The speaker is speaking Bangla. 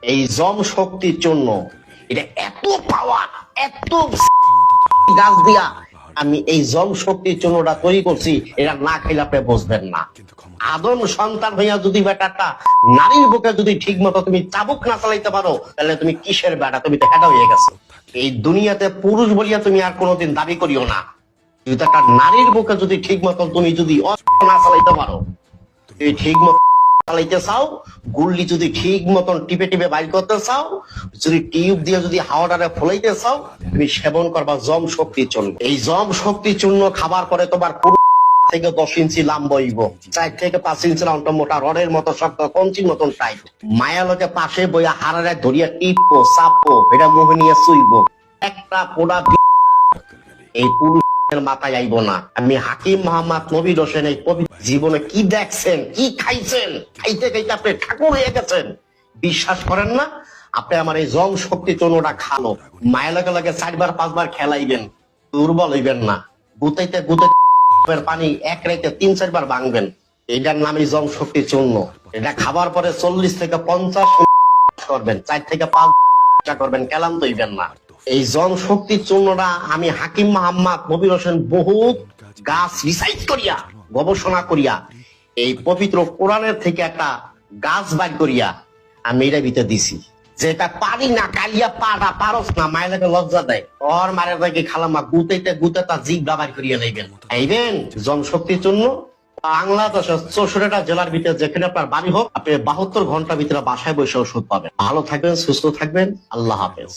এই জম শক্তির জন্য এটা এত পাওয়ার, এত গাছ দিয়া আমি এই জম শক্তির জন্য ওটা তৈরি করছি। এটা না খাইলে আপনি বুঝবেন না। আদম সন্তান হইয়া যদি বেটাটা নারীর বুকে যদি ঠিক মতো তুমি চাবুক না চালাইতে পারো, তাহলে তুমি কিসের বেটা? তুমি তো হেটা হয়ে গেছো। এই দুনিয়াতে পুরুষ বলিয়া তুমি আর কোনোদিন দাবি করিও না। যদি একটা নারীর বুকে যদি ঠিক মতো তুমি যদি অস্ত্র না চালাইতে পারো, তুমি ঠিক মতো চালাইতে চাও, গুল্লি যদি ঠিক মতন টিপে টিপে বাইর করতে চাও, যদি টিউব দিয়ে যদি হাওয়াটারে ফলাইতে চাও, তুমি সেবন করবা জম শক্তির চূর্ণ। এই জম শক্তির চূর্ণ খাবার পরে তোমার থেকে 10 ইঞ্চি লাম্ব হইব, 4 থেকে 5 ইঞ্চি লম্বা মোটা রডের মতো শক্ত, কঞ্চির মতন টাইট। মায়া লোকে পাশে বইয়া হারারে ধরিয়া টিপবো, চাপবো, এটা মুহে নিয়ে চুইব। একটা পোড়া এই পুরুষের মাথায় আইব না। আমি হাকিম মোহাম্মদ নবীর হোসেন এই জীবনে কি দেখছেন, কি খাইছেন, খাইতে খাইতে আপনি ঠাকুর হয়ে গেছেন। বিশ্বাস করেন না? আপনি আমার এই জম শক্তি চূর্ণটা খালো, মায়া লাগে লাগে 4বার 5বার খেলাইবেন, দুর্বল হইবেন না। গুতাইতে গুতাইতে পানি এক রাইতে 3-4 বার ভাঙবেন। এটার নামই জম শক্তি চূর্ণ। এটা খাবার পরে 40 থেকে 50 করবেন, 4 থেকে 5 করবেন, ক্লান্ত হইবেন না। এই জন শক্তি চূর্ণটা আমি হাকিম মোহাম্মদ নবীর হোসেন বহুত গাছ রিসার্চ করিয়া, গবেষণা করিয়া, এই পবিত্র কোরআনের থেকে একটা গাছ বাইর করিয়া আমি এটা ভিতরে দিছি। যেটা পারি না কালিয়া পারা পারস না, মায়ের লজ্জা দেয়। ওর মারের ভাইকে খালামা গুতাইতে গুতাইতে জিভ বাবার করিয়া নেবেন। আইবেন জনশক্তির জন্য বাংলাদেশের 64টা জেলার ভিতরে যেখানে আপনার বাড়ি হোক, আপনি 72 ঘন্টার ভিতরে বাসায় বসে ওষুধ পাবেন। ভালো থাকবেন, সুস্থ থাকবেন, আল্লাহ হাফেজ।